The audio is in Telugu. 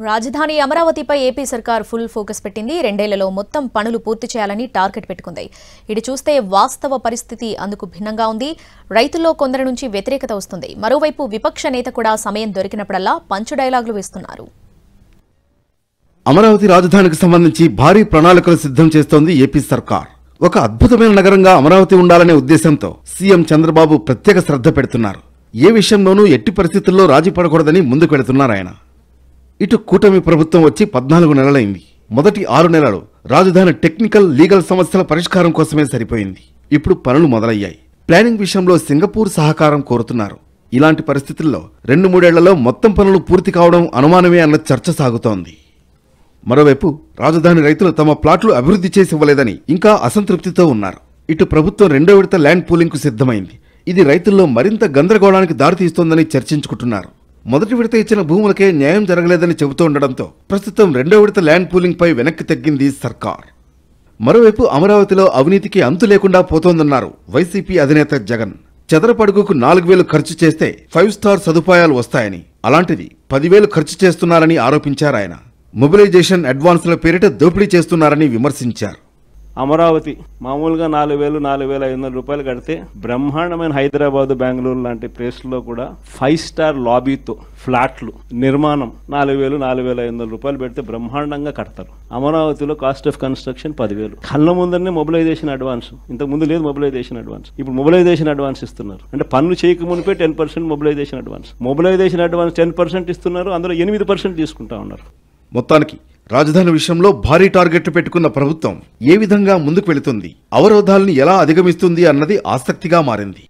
రాజధాని అమరావతిపై ఏపీ సర్కార్ ఫుల్ ఫోకస్ పెట్టింది. 2 ఏళ్లలో మొత్తం పనులు పూర్తి చేయాలని టార్గెట్ పెట్టుకుంది. ఇది చూస్తే వాస్తవ పరిస్థితి అందుకు భిన్నంగా ఉంది. రైతుల్లో కొందరి నుంచి వ్యతిరేకత వస్తుంది. మరోవైపు విపక్ష నేత కూడా సమయం దొరికినప్పుడల్లా పంచు డైలాగులు వేస్తున్నారు. అమరావతి రాజధానికి సంబంధించి భారీ ప్రణాళికలు సిద్ధం చేస్తోంది ఏపీ సర్కార్. ఒక అద్భుతమైన నగరంగా అమరావతి ఉండాలనే ఉద్దేశంతో సీఎం చంద్రబాబు ప్రత్యేక శ్రద్ధ పెడుతున్నారు. ఏ విషయంలోనూ ఎట్టి పరిస్థితుల్లో రాజీ పడకూడదని ముందుకు వెళుతున్నారు ఆయన. ఇటు కూటమి ప్రభుత్వం వచ్చి 14 నెలలైంది. మొదటి 6 నెలలు రాజధాని టెక్నికల్, లీగల్ సమస్యల పరిష్కారం కోసమే సరిపోయింది. ఇప్పుడు పనులు మొదలయ్యాయి. ప్లానింగ్ విషయంలో సింగపూర్ సహకారం కోరుతున్నారు. ఇలాంటి పరిస్థితుల్లో 2-3 ఏళ్లలో మొత్తం పనులు పూర్తి కావడం అనుమానమే అన్న చర్చ సాగుతోంది. మరోవైపు రాజధాని రైతులు తమ ప్లాట్లు అభివృద్ధి చేసి ఇవ్వలేదని ఇంకా అసంతృప్తితో ఉన్నారు. ఇటు ప్రభుత్వం 2వ విడత ల్యాండ్ పూలింగ్ కు సిద్ధమైంది. ఇది రైతుల్లో మరింత గందరగోళానికి దారితీస్తోందని చర్చించుకుంటున్నారు. మొదటి విడత ఇచ్చిన భూములకే న్యాయం జరగలేదని చెబుతూ ఉండడంతో ప్రస్తుతం 2వ విడత ల్యాండ్ పూలింగ్ పై వెనక్కి తగ్గింది సర్కార్. మరోవైపు అమరావతిలో అవినీతికి అంతు లేకుండా పోతోందన్నారు వైసీపీ అధినేత జగన్. చదరపడుగుకు 4,000 ఖర్చు చేస్తే 5 స్టార్ సదుపాయాలు వస్తాయని, అలాంటిది 10,000 ఖర్చు చేస్తున్నారని ఆరోపించారు ఆయన. మొబిలైజేషన్ అడ్వాన్సుల పేరిట దోపిడీ చేస్తున్నారని విమర్శించారు. అమరావతి మామూలుగా 4,500 రూపాయలు కడితే బ్రహ్మాండమైన హైదరాబాద్, బెంగళూరు లాంటి ప్లేస్లో కూడా 5 స్టార్ లాబీతో ఫ్లాట్లు నిర్మాణం 4,500 రూపాయలు పెడితే బ్రహ్మాండంగా కడతారు. అమరావతిలో కాస్ట్ ఆఫ్ కన్స్ట్రక్షన్ 10,000. కళ్ళ ముందరనే మొబిలైజేషన్ అడ్వాన్స్. ఇంతకు ముందు లేదు మొబిలైజేషన్ అడ్వాన్స్. ఇప్పుడు మొబిలైజేషన్ అడ్వాన్స్ ఇస్తున్నారు. అంటే పనులు చేయక మునిపే 10% మొబిలైజేషన్ అడ్వాన్స్. మొబిలైజేషన్ అడ్వాన్స్ 10% ఇస్తున్నారు. అందులో 8% తీసుకుంటా ఉన్నారు. మొత్తానికి రాజధాని విషయంలో భారీ టార్గెట్లు పెట్టుకున్న ప్రభుత్వం ఏ విధంగా ముందుకు వెళుతుంది, అవరోధాలను ఎలా అధిగమిస్తుంది అన్నది ఆసక్తిగా మారింది.